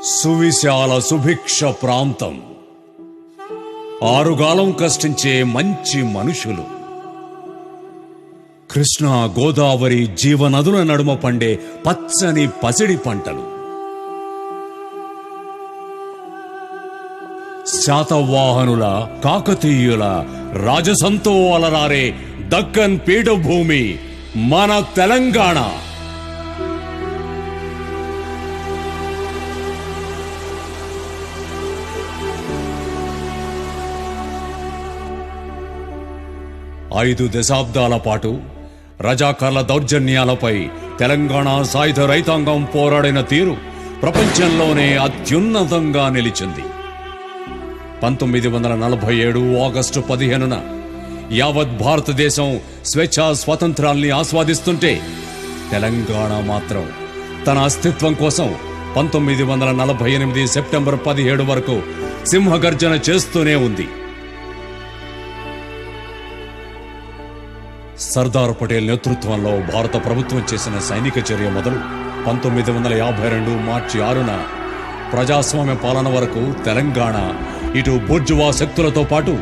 సువిశాల సుభిక్ష ప్రాంతం, ఆరుగాలం కష్టించే మంచి మనుషులు, కృష్ణా గోదావరి జీవనదుల నడుమ పండే పచ్చని పసిడి పంటలు, శాతవాహనుల కాకతీయుల రాజసంతో అలరారే దక్కన్ పీఠభూమి మన తెలంగాణ. ఐదు దశాబ్దాల పాటు రజాకార్ల దౌర్జన్యాలపై తెలంగాణ సాయుధ రైతాంగం పోరాడిన తీరు ప్రపంచంలోనే అత్యున్నతంగా నిలిచింది. 1947 ఆగస్టు 15న యావత్ భారతదేశం స్వేచ్ఛా స్వాతంత్రాల్ని ఆస్వాదిస్తుంటే తెలంగాణ మాత్రం తన అస్తిత్వం కోసం 1948 సెప్టెంబర్ 17 వరకు సింహగర్జన చేస్తూనే ఉంది. సర్దార్ పటేల్ నేతృత్వంలో భారత ప్రభుత్వం చేసిన సైనిక చర్య మొదలు 1952 మార్చి 6న ప్రజాస్వామ్య పాలన వరకు తెలంగాణ ఇటు బూర్జువా శక్తులతో పాటు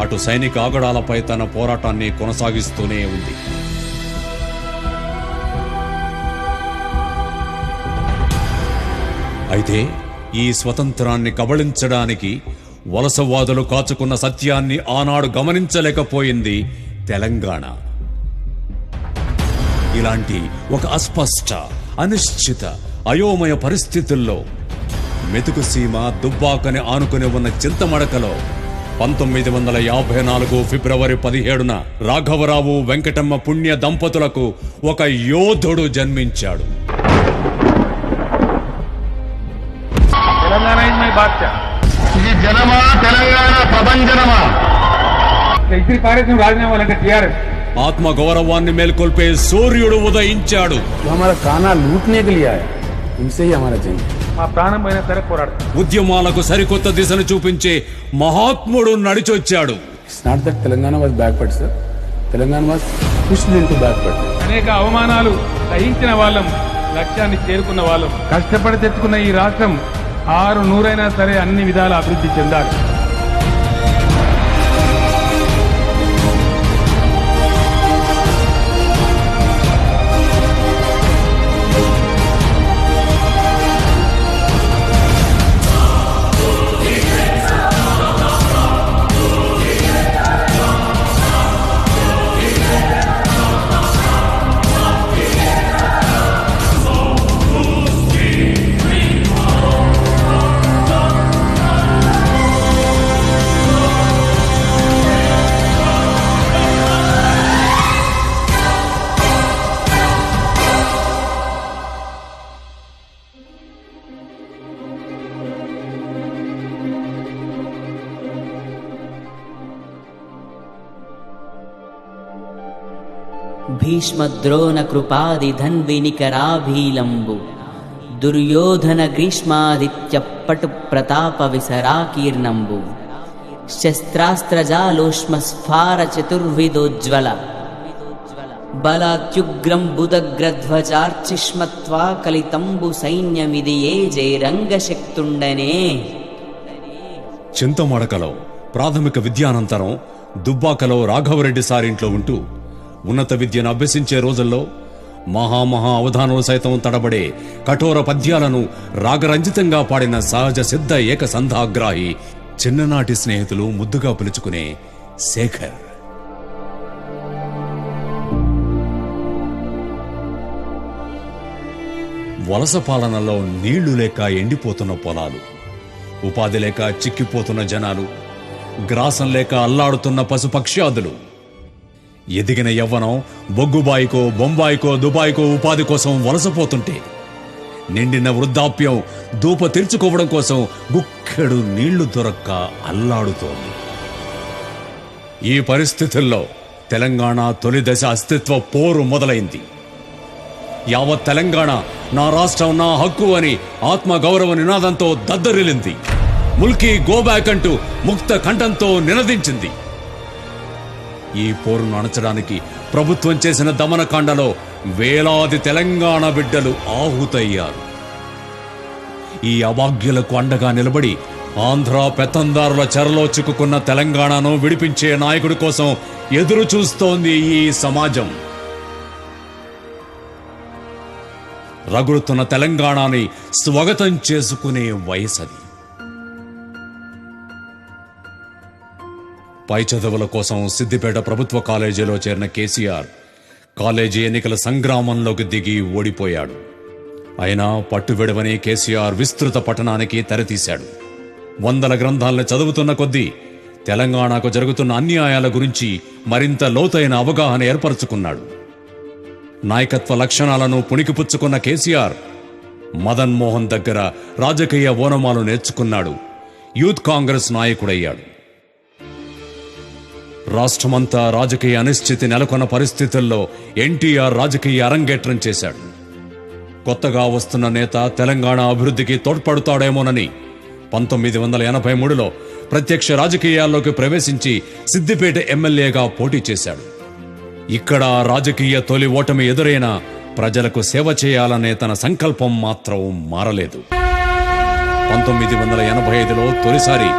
అటు సైనిక ఆగడాలపై తన పోరాటాన్ని కొనసాగిస్తూనే ఉంది. అయితే ఈ స్వతంత్రాన్ని కబళించడానికి వలసవాదులు కాచుకున్న సత్యాన్ని ఆనాడు గమనించలేకపోయింది తెలంగాణ. ఇలాంటి ఒక అస్పష్ట, అనిశ్చిత, అయోమయ పరిస్థితుల్లో మెతుకు సీమ దుబ్బాకని ఆనుకుని ఉన్న చింతమడకలో 1954 ఫిబ్రవరి 17న రాఘవరావు వెంకటమ్మ పుణ్య దంపతులకు ఒక యోధుడు జన్మించాడు. తెలంగాణ ఇస్ మై బాద్షా. ఇది జనమా తెలంగాణ ప్రభంజనమా? ఇద్దరి కార్యక్రమం రాజీనామా అంటే టీఆర్ఎస్ ఆత్మ గౌరవాన్ని మేల్కొల్పే సూర్యుడు ఉదయించాడు. మా ప్రాణం పైన సరే పోరాడతాం. ఉద్యమాలకు సరికొత్త దిశను చూపించే మహాత్ముడు నడిచొచ్చాడు. అనేక అవమానాలు సహించిన వాళ్ళం, లక్ష్యాన్ని చేరుకున్న వాళ్ళం. కష్టపడి తెచ్చుకున్న ఈ రాష్ట్రం 600 సరే అన్ని విధాల అభివృద్ధి చెందాలి. భీష్మద్రోణ కృపాది ధన్వినికరాభీలంబు దుర్యోధన గ్రీష్మాదిత్య పటు ప్రతాప విసరాకీర్ణంబు శస్త్రాస్త్రజాలోష్మ స్ఫార చతుర్విదోజ్వల బలాత్యుగ్రం బుధగ్రధ్వజార్చిష్మత్వా కలితంబు సైన్యమిది ఏ జైరంగశక్తుండనే. చింతమడకలో ప్రాథమిక విద్యానంతరం దుబ్బాకలో రాఘవరెడ్డి సారింట్లో ఉంటూ ఉన్నత విద్యను అభ్యసించే రోజుల్లో మహామహా అవధానులు సైతం తడబడే కఠోర పద్యాలను రాగరంజితంగా పాడిన సహజ సిద్ధ ఏక సంధాగ్రాహి చిన్ననాటి స్నేహితులు ముద్దుగా పిలుచుకునే శేఖర్. వలస పాలనలో నీళ్లు లేక ఎండిపోతున్న పొలాలు, ఉపాధి లేక చిక్కిపోతున్న జనాలు, గ్రాసం లేక అల్లాడుతున్న పశుపక్ష్యాదులు, ఎదిగిన యవ్వనం బొగ్గుబాయికో బొంబాయికో దుబాయ్కో ఉపాధి కోసం వలసపోతుంటే నిండిన వృద్ధాప్యం దూప తెరుచుకోవడం కోసం గుక్కెడు నీళ్లు దొరక్క అల్లాడుతోంది. ఈ పరిస్థితుల్లో తెలంగాణ తొలి దశ అస్తిత్వ పోరు మొదలైంది. యావత్ తెలంగాణ నా రాష్ట్రం నా హక్కు అని ఆత్మగౌరవ నినాదంతో దద్దరిల్లింది. ముల్కీ గోబ్యాక్ అంటూ ముక్త కంఠంతో నినదించింది. ఈ పోరును అణచడానికి ప్రభుత్వం చేసిన దమనకాండలో వేలాది తెలంగాణ బిడ్డలు ఆహుతయ్యారు. ఈ అభాగ్యులకు అండగా నిలబడి ఆంధ్ర పెత్తందారుల చెరలో చిక్కుకున్న తెలంగాణను విడిపించే నాయకుడి కోసం ఎదురు చూస్తోంది ఈ సమాజం. రగులుతున్న తెలంగాణని స్వాగతం చేసుకునే వయసది. పై చదువుల కోసం సిద్దిపేట ప్రభుత్వ కాలేజీలో చేరిన కేసీఆర్ కాలేజీ ఎన్నికల సంగ్రామంలోకి దిగి ఓడిపోయాడు. అయినా పట్టువిడవని కేసీఆర్ విస్తృత పఠనానికి తెరతీశాడు. వందల గ్రంథాలను చదువుతున్న కొద్దీ తెలంగాణకు జరుగుతున్న అన్యాయాల గురించి మరింత లోతైన అవగాహన ఏర్పరచుకున్నాడు. నాయకత్వ లక్షణాలను పుణికిపుచ్చుకున్న కేసీఆర్ మదన్ మోహన్ దగ్గర రాజకీయ ఓనమాలు నేర్చుకున్నాడు. యూత్ కాంగ్రెస్ నాయకుడయ్యాడు. రాష్ట్రమంతా రాజకీయ అనిశ్చితి నెలకొన్న పరిస్థితుల్లో ఎన్టీఆర్ రాజకీయ అరంగేట్రం చేశాడు. కొత్తగా వస్తున్న నేత తెలంగాణ అభివృద్ధికి తోడ్పడుతాడేమోనని 1983లో ప్రత్యక్ష రాజకీయాల్లోకి ప్రవేశించి సిద్దిపేట ఎమ్మెల్యేగా పోటీ చేశాడు. ఇక్కడ రాజకీయ తొలి ఓటమి ఎదురైనా ప్రజలకు సేవ చేయాలనే తన సంకల్పం మాత్రం మారలేదు. 1985లో తొలిసారి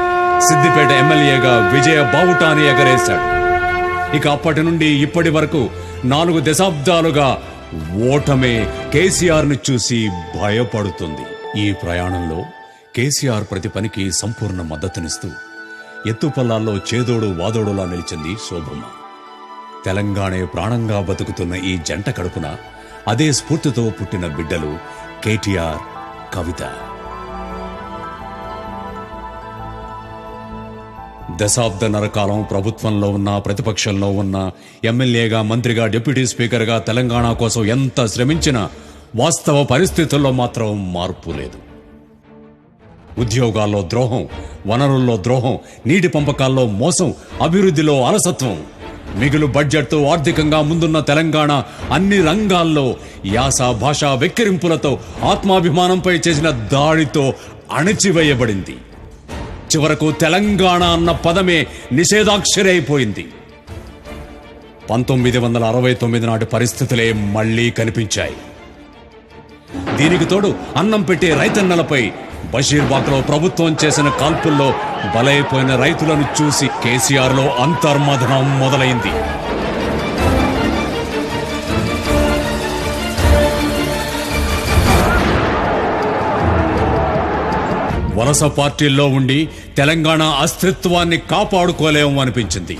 సిద్దిపేట ఎమ్మెల్యేగా విజయ బావుటాన్ని ఎగరేశాడు. ఇక అప్పటి నుండి ఇప్పటి వరకు 4 దశాబ్దాలుగా ఓటమే కేసీఆర్ని చూసి భయపడుతుంది. ఈ ప్రయాణంలో కేసీఆర్ ప్రతి పనికి సంపూర్ణ మద్దతునిస్తూ ఎత్తుపల్లాల్లో చేదోడు వాదోడులా నిలిచింది శోభమ్మ. తెలంగాణే ప్రాణంగా బతుకుతున్న ఈ జంట కడుపున అదే స్ఫూర్తితో పుట్టిన బిడ్డలు కేటీఆర్, కవిత. దశాబ్దన్నర కాలం ప్రభుత్వంలో ఉన్న, ప్రతిపక్షంలో ఉన్న, ఎమ్మెల్యేగా, మంత్రిగా, డిప్యూటీ స్పీకర్గా తెలంగాణ కోసం ఎంత శ్రమించినా వాస్తవ పరిస్థితుల్లో మాత్రం మార్పు లేదు. ఉద్యోగాల్లో ద్రోహం, వనరుల్లో ద్రోహం, నీటి పంపకాల్లో మోసం, అభివృద్ధిలో అలసత్వం. మిగులు బడ్జెట్తో ఆర్థికంగా ముందున్న తెలంగాణ అన్ని రంగాల్లో యాస, భాష వెక్కిరింపులతో, ఆత్మాభిమానంపై చేసిన దాడితో అణచివేయబడింది. చివరకు తెలంగాణ అన్న పదమే నిషేధాక్షరి అయిపోయింది. 1969 నాటి పరిస్థితులే మళ్లీ కనిపించాయి. దీనికి తోడు అన్నం పెట్టే రైతన్నలపై బషీర్బాగ్లో ప్రభుత్వం చేసిన కాల్పుల్లో బలైపోయిన రైతులను చూసి కేసీఆర్లో అంతర్మథనం మొదలైంది. వలస పార్టీల్లో ఉండి తెలంగాణ అస్తిత్వాన్ని కాపాడుకోలేము అనిపించింది.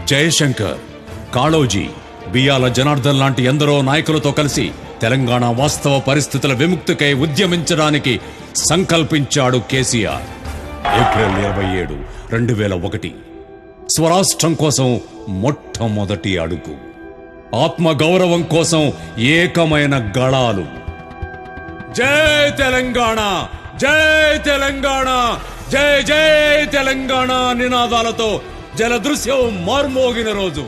జయశంకర్, కాళోజీ, బియ్యాల జనార్దన్ లాంటి ఎందరో నాయకులతో కలిసి తెలంగాణ వాస్తవ పరిస్థితుల విముక్తికై ఉద్యమించడానికి సంకల్పించాడు కేసీఆర్. ఏప్రిల్ 27, 2001 స్వరాష్ట్రం కోసం మొట్టమొదటి అడుగు. ఆత్మగౌరవం కోసం ఏకమైన గళాలు. జై తెలంగాణ, జై తెలంగాణ, జై జై తెలంగాణ నినాదాలతో జలదృశ్యం మార్మోగిన రోజు.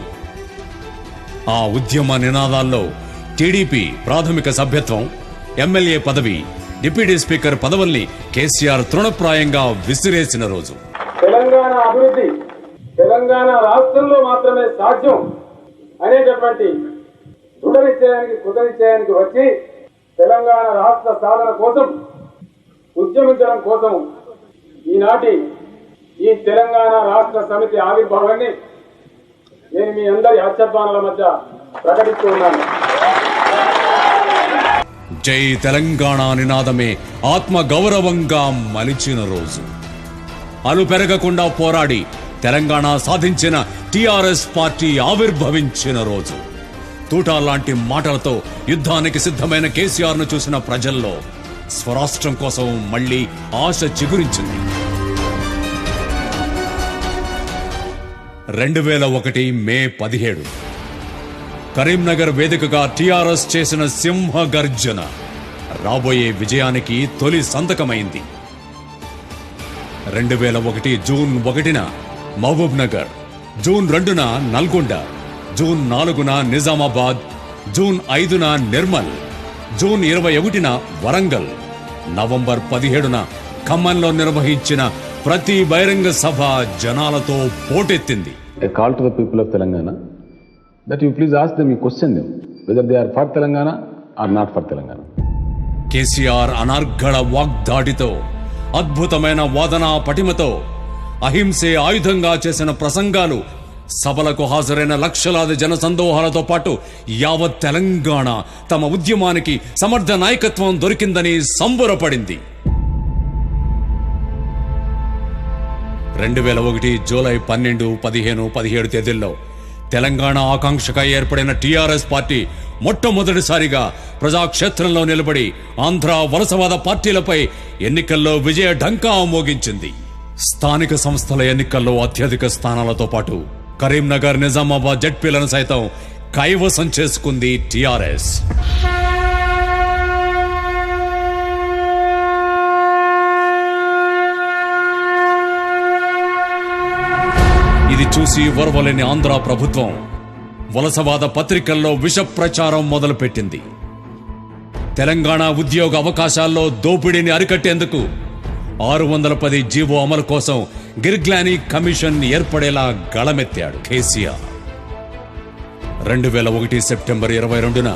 ఆ ఉద్యమ నినాదాల్లో టీడీపీ ప్రాథమిక సభ్యత్వం, ఎమ్మెల్యే పదవి, డిప్యూటీ స్పీకర్ పదవుల్ని కేసీఆర్ తృణప్రాయంగా విసిరేసిన రోజు. తెలంగాణ అభివృద్ధి తెలంగాణ రాష్ట్రంలో మాత్రమే సాధ్యం అనేటటువంటి దృఢ నిశ్చయానికి, కృత నిశ్చయానికి వచ్చి తెలంగాణ రాష్ట్ర సాధన కోసం ఉద్యమించడం కోసం ఈనాటి ఈ తెలంగాణ రాష్ట్ర సమితి ఆవిర్భావాన్ని నేను మీ అందరి హర్షధ్వానాల మధ్య ప్రకటిస్తూ ఉన్నాను. జై తెలంగాణ నినాదమే ఆత్మ గౌరవంగా మలిచిన రోజు. అలు పెరగకుండా పోరాడి తెలంగాణ సాధించిన టీఆర్ఎస్ పార్టీ ఆవిర్భవించిన రోజు. తూటాల్లాంటి మాటలతో యుద్ధానికి సిద్ధమైన కేసీఆర్ ను చూసిన ప్రజల్లో స్వరాష్ట్రం కోసం మళ్లీ ఆశ చిగురించింది. 2001 మే 17 కరీంనగర్ వేదికగా టీఆర్ఎస్ చేసిన సింహ గర్జన రాబోయే విజయానికి తొలి సంతకమైంది. 2001 జూన్ 1న మహబూబ్ నగర్, జూన్ 2న నల్గొండ, జూన్ 4న నిజామాబాద్, జూన్ 5న నిర్మల్, జూన్ 21న వరంగల్, నవంబర్ 17న ఖమ్మంలో నిర్వహించిన ప్రతి బహిరంగ సభ జనాలతో పోటెత్తింది. A call to the people of Telangana that you please ask them, you question them whether they are for Telangana or not for Telangana. KCR అనార్గళ వాగ్దాటితో, అద్భుతమైన వాదనా పటిమతో, అహింసే ఆయుధంగా చేసిన ప్రసంగాలు సభలకు హాజరైన లక్షలాది జనసందోహాలతో పాటు యావత్ తెలంగాణ తమ ఉద్యమానికి సమర్థ నాయకత్వం దొరికిందని సంబరపడింది. 2001 జూలై 12, 15, 17 తేదీల్లో తెలంగాణ ఆకాంక్షగా ఏర్పడిన టీఆర్ఎస్ పార్టీ మొట్టమొదటిసారిగా ప్రజాక్షేత్రంలో నిలబడి ఆంధ్ర వలసవాద పార్టీలపై ఎన్నికల్లో విజయ ఢంకా మోగించింది. స్థానిక సంస్థల ఎన్నికల్లో అత్యధిక స్థానాలతో పాటు కరీంనగర్, నిజామాబాద్ జడ్పీలను సైతం కైవసం చేసుకుంది టీఆర్ఎస్. ఇది చూసి ఓర్వలేని ఆంధ్ర ప్రభుత్వం వలసవాద పత్రికల్లో విష ప్రచారం మొదలుపెట్టింది. తెలంగాణ ఉద్యోగ అవకాశాల్లో దోపిడీని అరికట్టేందుకు 610 జీవో అమలు కోసం గిర్గ్లానీ కమిషన్ ఏర్పడేలా గళమెత్తాడు కేసీఆర్. 2001 సెప్టెంబర్ 22న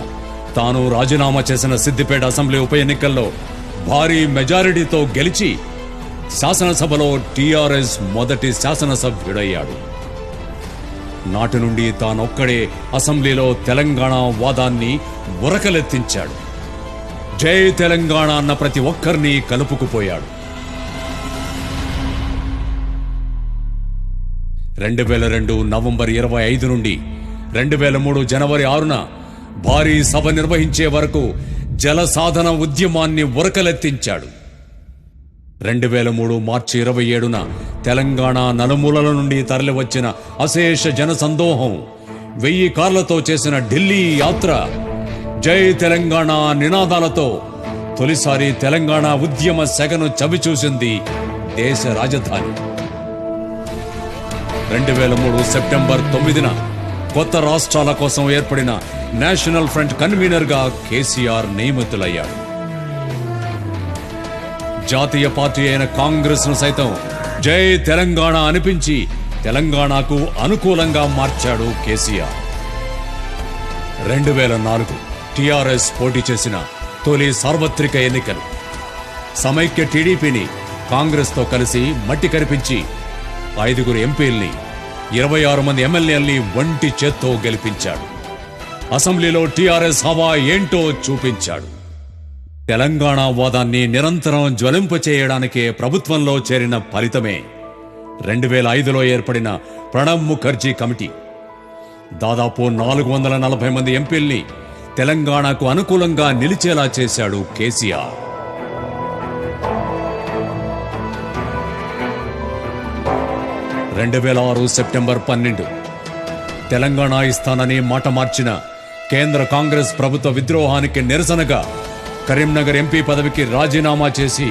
తాను రాజీనామా చేసిన సిద్దిపేట అసెంబ్లీ ఉప ఎన్నికల్లో భారీ మెజారిటీతో గెలిచి శాసనసభలో టీఆర్ఎస్ మొదటి శాసనసభ్యుడయ్యాడు. నాటి నుండి తానొక్కడే అసెంబ్లీలో తెలంగాణ వాదాన్ని ఉరకలెత్తించాడు. జై తెలంగాణ అన్న ప్రతి ఒక్కరిని కలుపుకుపోయాడు. 2002 నవంబర్ 25 నుండి 2003 జనవరి 6న భారీ సభ నిర్వహించే వరకు జల సాధన ఉద్యమాన్ని ఉరకలెత్తించాడు. 2003 మార్చి 27న తెలంగాణ నలుమూలల నుండి తరలివచ్చిన అశేష జనసందోహం 1000 కార్లతో చేసిన ఢిల్లీ యాత్ర జై తెలంగాణ నినాదాలతో తొలిసారి తెలంగాణ ఉద్యమ సెగను చవిచూసింది దేశ రాజధాని. 2003 సెప్టెంబర్ 9న కొత్త రాష్ట్రాల కోసం ఏర్పడిన నేషనల్ ఫ్రంట్ కన్వీనర్గా కేసీఆర్ నియమితులయ్యాడు. జాతీయ పార్టీ అయిన కాంగ్రెస్ ను సైతం జై తెలంగాణ అనిపించి తెలంగాణకు అనుకూలంగా మార్చాడు కేసీఆర్. 2004 టీఆర్ఎస్ పోటీ చేసిన తొలి సార్వత్రిక ఎన్నికలు. సమైక్య టీడీపీని కాంగ్రెస్ తో కలిసి మట్టి కరిపించి 5 ఎంపీల్ని 26 మంది ఎమ్మెల్యేల్ని ఒంటి చేత్తో గెలిపించాడు. అసెంబ్లీలో టీఆర్ఎస్ హవా ఏంటో చూపించాడు. తెలంగాణ వాదాన్ని నిరంతరం జ్వలింపచేయడానికే ప్రభుత్వంలో చేరిన ఫలితమే 2005లో ఏర్పడిన ప్రణబ్ ముఖర్జీ కమిటీ. దాదాపు 440 మంది ఎంపీల్ని తెలంగాణకు అనుకూలంగా నిలిచేలా చేశాడు కేసీఆర్. 2006 సెప్టెంబర్ 12 తెలంగాణ ఇస్తానని మాట మార్చిన కేంద్ర కాంగ్రెస్ ప్రభుత్వ విద్రోహానికి నిరసనగా కరీంనగర్ ఎంపీ పదవికి రాజీనామా చేసి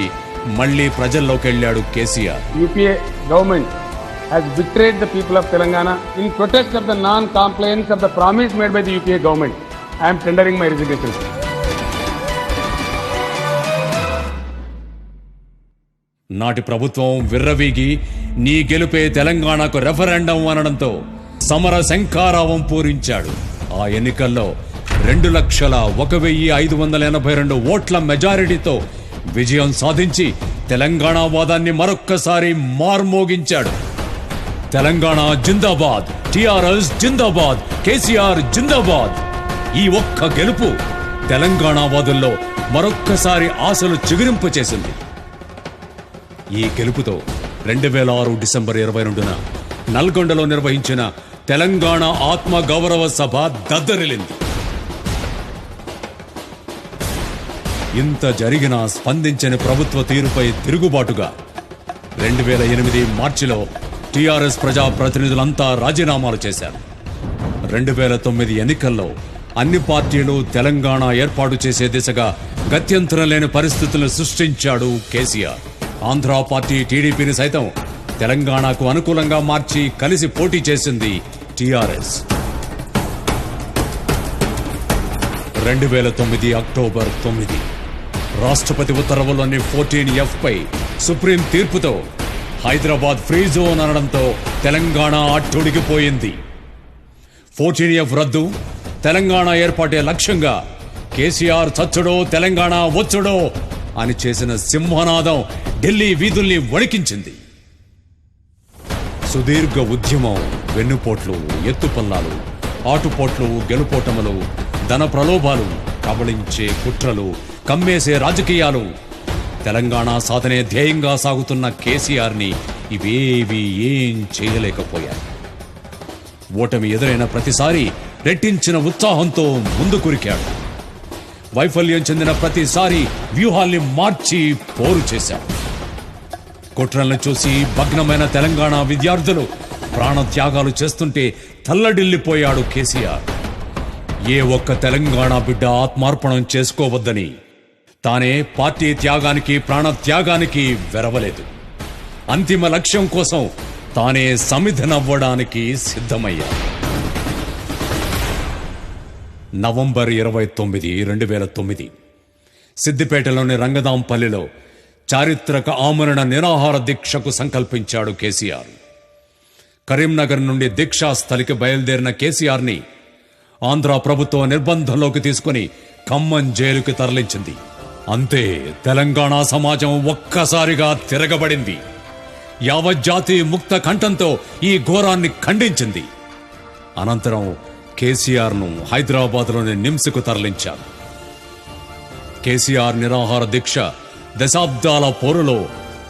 మళ్లీ ప్రజల్లోకి వెళ్లాడు KCR. UPA government has betrayed the people of Telangana in protest of the non-compliance of the promise made by the UPA government. I am tendering my resignation. నాటి ప్రభుత్వం విర్రవీగి నీ గెలుపే తెలంగాణకు రెఫరెండం అనడంతో సమర శంఖారావం పూరించాడు. ఆ ఎన్నికల్లో 2,01,582 ఓట్ల మెజారిటీతో విజయం సాధించి తెలంగాణ వాదాన్ని మరొక్కసారి మార్మోగించాడు. తెలంగాణ జిందాబాద్, టీఆర్ఎస్ జిందాబాద్, కేసీఆర్ జిందాబాద్. ఈ ఒక్క గెలుపు తెలంగాణ వాదుల్లో మరొక్కసారి ఆశలు చిగురింపచేసింది. ఈ గెలుపుతో 2006 డిసెంబర్ 22న నల్గొండలో నిర్వహించిన తెలంగాణ ఆత్మ గౌరవ సభ దద్దరిల్లింది. ఇంత జరిగినా స్పందించని ప్రభుత్వ తీరుపై తిరుగుబాటుగా 2008 మార్చిలో టీఆర్ఎస్ ప్రజా ప్రతినిధులంతా రాజీనామాలు చేశారు. 2009 ఎన్నికల్లో అన్ని పార్టీలు తెలంగాణ ఏర్పాటు చేసే దిశగా గత్యంతరం లేని పరిస్థితులను సృష్టించాడు కేసీఆర్. ఆంధ్ర పార్టీ టీడీపీని సైతం తెలంగాణకు అనుకూలంగా మార్చి కలిసి పోటీ చేసింది టీఆర్ఎస్. 2009 అక్టోబర్ 9 రాష్ట్రపతి ఉత్తర్వులోని 14F పై సుప్రీం తీర్పుతో హైదరాబాద్ ఫ్రీ జోన్ అనడంతో తెలంగాణ అట్టుడికిపోయింది. 14F రద్దు, తెలంగాణ ఏర్పాటే లక్ష్యంగా కేసీఆర్ చచ్చుడో తెలంగాణ వచ్చుడో అని చేసిన సింహనాదం ఢిల్లీ వీధుల్ని వణికించింది. సుదీర్ఘ ఉద్యమం, వెన్నుపోట్లు, ఎత్తుపల్లాలు, ఆటుపోట్లు, గెలుపోటములు, ధన ప్రలోభాలు, కబళించే కుట్రలు, కమ్మేసే రాజకీయాలు, తెలంగాణ సాధనే ధ్యేయంగా సాగుతున్న కేసీఆర్ని ఇవేవి ఏం చేయలేకపోయాయి. ఓటమి ఎదురైన ప్రతిసారి రెట్టించిన ఉత్సాహంతో ముందుకురికాడు. వైఫల్యం చెందిన ప్రతిసారి వ్యూహాల్ని మార్చి పోరు చేశాడు. కుట్రలను చూసి భగ్నమైన తెలంగాణ విద్యార్థులు ప్రాణత్యాగాలు చేస్తుంటే తల్లడిల్లిపోయాడు కేసీఆర్. ఏ ఒక్క తెలంగాణ బిడ్డ ఆత్మార్పణం చేసుకోవద్దని తానే పార్టీ త్యాగానికి, ప్రాణత్యాగానికి వెరవలేదు. అంతిమ లక్ష్యం కోసం తానే సమిధనవ్వడానికి సిద్ధమయ్యాడు. నవంబర్ 29, 2009 సిద్దిపేటలోని రంగదాంపల్లిలో చారిత్రక ఆమరణ నిరాహార దీక్షకు సంకల్పించాడు కేసీఆర్. కరీంనగర్ నుండి దీక్షా స్థలికి బయలుదేరిన కేసీఆర్ని ఆంధ్ర ప్రభుత్వం నిర్బంధంలోకి తీసుకుని ఖమ్మం జైలుకి తరలించింది. అంతే, తెలంగాణ సమాజం ఒక్కసారిగా తిరగబడింది. యావజ్జాతి ముక్త కంఠంతో ఈ ఘోరాన్ని ఖండించింది. అనంతరం కేసీఆర్ను హైదరాబాద్లోని నిమ్స్కు తరలించారు. కేసీఆర్ నిరాహార దీక్ష దశాబ్దాల పోరులో,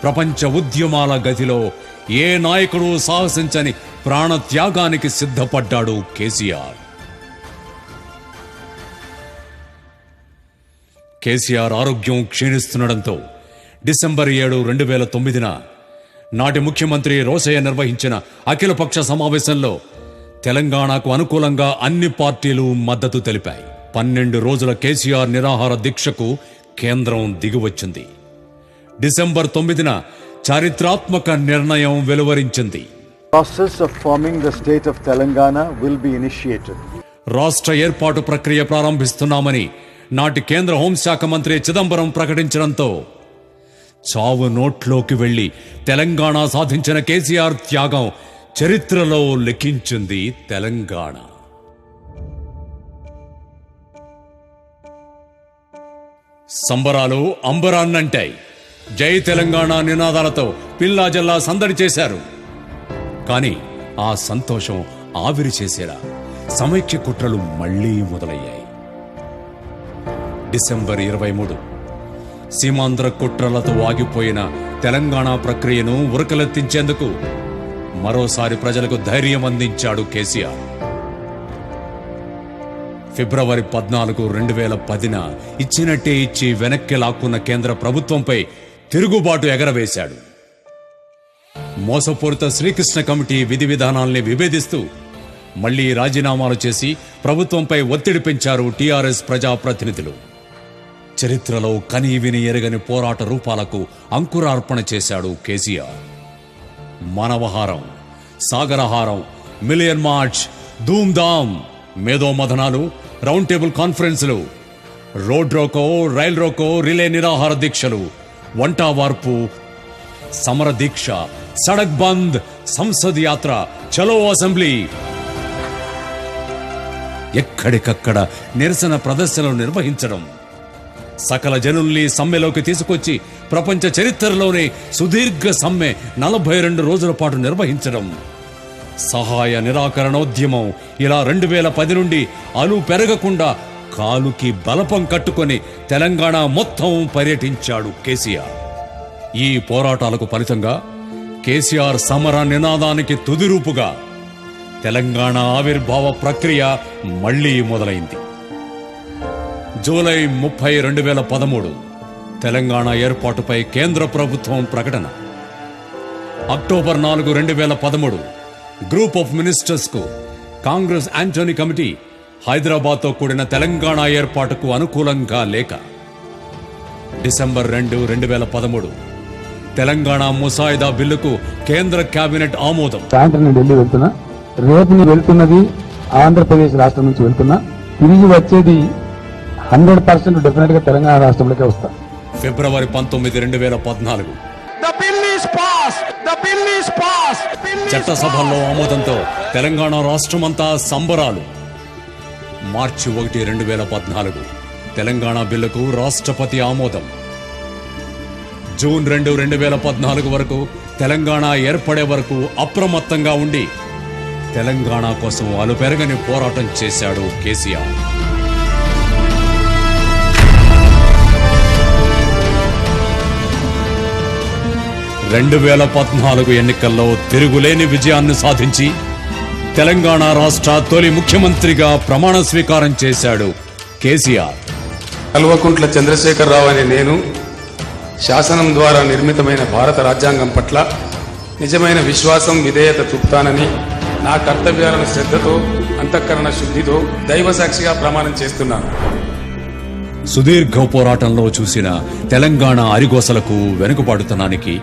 ప్రపంచ ఉద్యమాల గతిలో ఏ నాయకుడు సాహసించని ప్రాణత్యాగానికి సిద్ధపడ్డాడు కేసీఆర్. కేసీఆర్ ఆరోగ్యం క్షీణిస్తుండటంతో డిసెంబర్ 7, 2009 నాటి ముఖ్యమంత్రి రోసయ్య నిర్వహించిన అఖిలపక్ష సమావేశంలో తెలంగాణకు అనుకూలంగా అన్ని పార్టీలు మద్దతు తెలిపాయి. 12 రోజుల కేసీఆర్ నిరాహార దీక్షకు కేంద్రం దిగివచ్చింది. డిసెంబర్ 9న చారిత్రాత్మక నిర్ణయం వెలువరించింది. Process of forming the state of Telangana will be initiated. రాష్ట్ర ఏర్పాటు ప్రక్రియ ప్రారంభిస్తున్నామని నాటి కేంద్ర హోంశాఖ మంత్రి చిదంబరం ప్రకటించడంతో చావు నోట్లోకి వెళ్లి తెలంగాణ సాధించిన కేసీఆర్ త్యాగం చరిత్రలో లిఖించింది తెలంగాణ. సంబరాలు అంబరాన్నంటాయి. జై తెలంగాణ నినాదాలతో పిల్లాజల్లా సందడి చేశారు. కానీ ఆ సంతోషం ఆవిరి చేసేలా సమైక్య కుట్రలు మళ్లీ మొదలయ్యాయి. డిసెంబర్ 23 సీమాంధ్ర కుట్రలతో ఆగిపోయిన తెలంగాణ ప్రక్రియను ఉరకలెత్తించేందుకు మరోసారి ప్రజలకు ధైర్యం అందించాడు కేసీఆర్. ఫిబ్రవరి 14, 2010 ఇచ్చినట్టే ఇచ్చి వెనక్కి లాక్కున్న కేంద్ర ప్రభుత్వంపై తిరుగుబాటు ఎగరవేశాడు. మోసపూరిత శ్రీకృష్ణ కమిటీ విధి విధానాల్ని విభేదిస్తూ మళ్లీ రాజీనామాలు చేసి ప్రభుత్వంపై ఒత్తిడి పెంచారు టీఆర్ఎస్ ప్రజాప్రతినిధులు. చరిత్రలో కనీ విని ఎరగని పోరాట రూపాలకు అంకురార్పణ చేశాడు కేసీఆర్. మానవహారం, సాగరహారం, మిలియన్ మార్చ్, ధూమ్ధామ్, మేధోమథనాలు, రౌండ్ టేబుల్ కాన్ఫరెన్సులు, road roko, rail roko, relay నిరాహార దీక్షలు, వంటా వార్పు, సమర దీక్ష, సడక్ బంద్, సంసద్ యాత్ర, చలో అసెంబ్లీ, ఎక్కడికక్కడ నిరసన ప్రదర్శనలు నిర్వహించడం, సకల జనుల్ని సమ్మెలోకి తీసుకొచ్చి ప్రపంచ చరిత్రలోనే సుదీర్ఘ సమ్మె 42 రోజుల పాటు నిర్వహించడం, సహాయ నిరాకరణోద్యమం, ఇలా 2010 నుండి అలు పెరగకుండా కాలుకి బలపం కట్టుకొని తెలంగాణ మొత్తం పర్యటించాడు కేసీఆర్. ఈ పోరాటాలకు ఫలితంగా కేసీఆర్ సమర నినాదానికి తుదిరూపుగా తెలంగాణ ఆవిర్భావ ప్రక్రియ మళ్లీ మొదలైంది. జూలై 30, 2013 తెలంగాణ ఏర్పాటుపై కేంద్ర ప్రభుత్వం ప్రకటన. అక్టోబర్ 4, 2013 గ్రూప్ ఆఫ్ మినిస్టర్స్ కు కాంగ్రెస్ యాంటోనీ కమిటీ హైదరాబాద్తో కూడిన తెలంగాణ ఏర్పాటుకు అనుకూలంగా లేఖ. డిసెంబర్ 2, 2013 తెలంగాణ ముసాయిదా బిల్లుకు కేంద్ర కేబినెట్ ఆమోదం. సాయంత్రం నేను ఢిల్లీ వెళ్తున్నా, రేపు నేను వెళ్తున్నది ఆంధ్రప్రదేశ్ రాష్ట్రం నుంచి వెళ్తున్నా, తిరిగి వచ్చేది 100% డెఫినెట్ గా తెలంగాణ రాష్ట్రంలోకే వస్తా. ఫిబ్రవరి 19, 2014 చట్టసభల్లో ఆమోదంతో తెలంగాణ రాష్ట్రమంతా సంబరాలు. మార్చి 1, 2014 తెలంగాణ బిల్లుకు రాష్ట్రపతి ఆమోదం. జూన్ 2, 2014 వరకు తెలంగాణ ఏర్పడే వరకు అప్రమత్తంగా ఉండి తెలంగాణ కోసం అలుపెరగని పోరాటం చేశాడు కేసీఆర్. 2014 ఎన్నికల్లో తిరుగులేని విజయాన్ని సాధించి తెలంగాణ రాష్ట్ర తొలి ముఖ్యమంత్రిగా ప్రమాణ స్వీకారం చేశాడు కేసీఆర్. కల్వకుంట్ల చంద్రశేఖరరావు అనే నేను శాసనం ద్వారా నిర్మితమైన భారత రాజ్యాంగం పట్ల నిజమైన విశ్వాసం, విధేయత చూపుతానని నా కర్తవ్యాలను శ్రద్ధతో, అంతఃకరణ శుద్ధితో దైవ సాక్షిగా ప్రమాణం చేస్తున్నాను. సుదీర్ఘ పోరాటంలో చూసిన తెలంగాణ అరిగోసలకు వెనుకబాటుతనానికి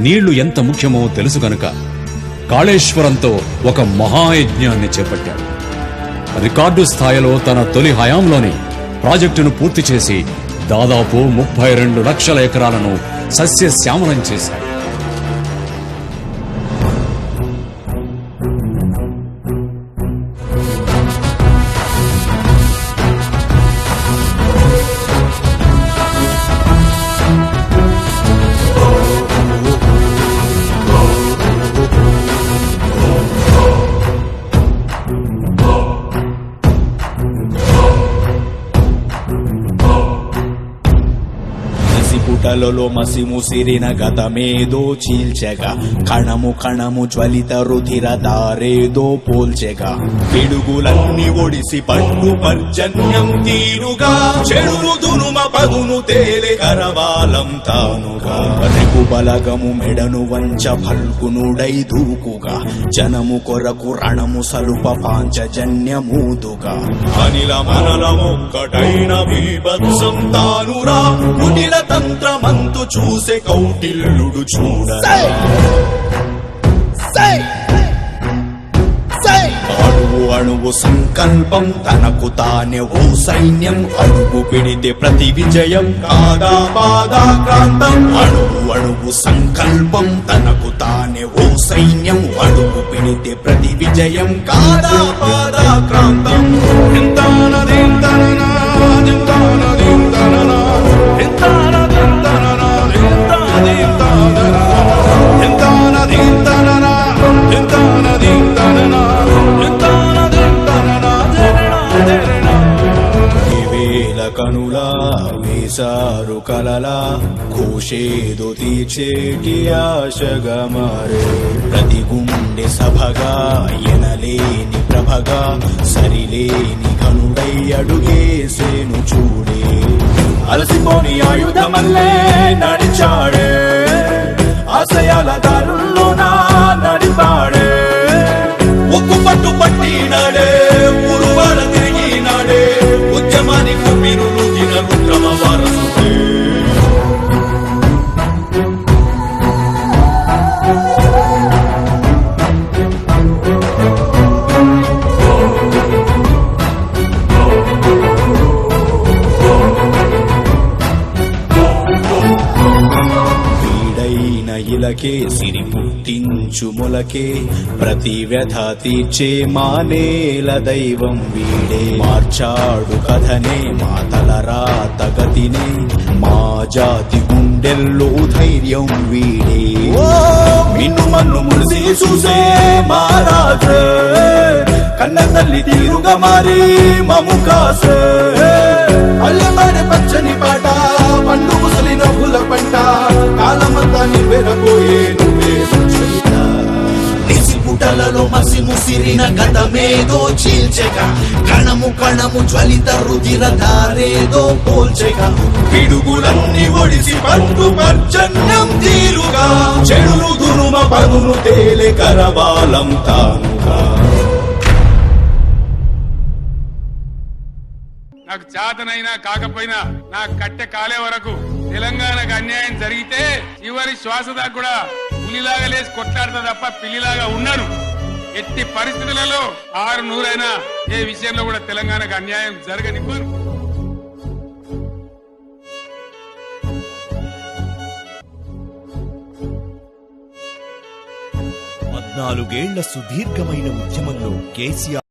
నీళ్లు ఎంత ముఖ్యమో తెలుసు గనుక కాళేశ్వరంతో ఒక మహాయజ్ఞాన్ని చేపట్టాడు. రికార్డు స్థాయిలో తన తొలి హయాంలోనే ప్రాజెక్టును పూర్తి చేసి దాదాపు 32 లక్షల ఎకరాలను సస్యశ్యామలం చేశాడు. పుటలలో మసి ముసిరిన గతమేదో చీల్చెగా, కణము కణము జ్వలిత రుధిర దారేదో పోల్చెగా, పిడుగులన్నీ ఒడిసి పట్టు పర్జన్యం తీరుగా, చెడును దునుమ పదును తేలె కరవాలం తానుగా, రెగు బలగము మెడను వంచ ఫల్గునుడై దూకుగా, జనము కొరకు రణము సలుప పాంచజన్యమూదుగా, అనిల మనలమొక్కటైన బీభత్సం తానురా, కుటిల తంత్రమంతు చూసే కౌటిల్లుడు చూడరా. అణువు అణువు సంకల్పం తనకు తానే ఓ సైన్యం, అడుగు పిడితే ప్రతి విజయం కాదా పాదాక్రాంతం. అణువు అణువు సంకల్పం తనకు తానే ఓ సైన్యం, అడుగు పిడితే ప్రతి విజయం కాదా పాదాక్రాంతం. కనులా వేసారు కలలా, కోశేదో తీర్చేటి ఆశగా మారే, ప్రతి గుండె సభగా ఎనలేని ప్రభగా, సరిలేని కనుడై అడుగేసేను చూడే, అలసిపోని ఆయుధమల్లే నడిచాడే, ఆశయాల దారుల్లోనా నడిపాడే, ఒక్కు పట్టు పట్టినాడే, పురువాల తిరిగినాడే, ఉద్యమానికి మీరులు దిన రుద్రమ వారసుడే. ఇలకే సిరి పుట్టించు మొలకే, ప్రతి వ్యధ తీర్చే మానేల దైవం వీడే, మార్చాడు కథనే మాతల రాత గతినే, మా జాతి గుండెల్లో ధైర్యం వీడే. మిన్ను మన్ను మురిసి చూసే మహారాజే, కన్న తల్లి తీరుగా మారి మము కాసే, అల్లమాడే పచ్చని పాట పండు ముసలి నవ్వుల పంట, కాలమంతా నివ్వెరపోయే నువ్వే సుచరిత. పుటలలో మసి ముసిరిన గతమేదో చీల్చెగా, కణము కణము జ్వలిత రుధిర దారేదో పోల్చెగా, పిడుగులన్నీ ఒడిసి పట్టు పర్జన్యం తీరుగా, చెడును దునుమ పదును తేలె కరవాలం తానుగా. నాకు చేతనైనా కాకపోయినా నా కట్టె కాలే వరకు తెలంగాణకు అన్యాయం జరిగితే చివరి శ్వాస దాకా కూడా పులిలాగా లేచి కొట్లాడతా తప్ప పిల్లిలాగా ఉన్నాను. ఎట్టి పరిస్థితులలో 600 ఏ విషయంలో కూడా తెలంగాణకు అన్యాయం జరగనివ్వరు. పద్నాలుగేళ్ల సుదీర్ఘమైన ఉద్యమంలో కేసీఆర్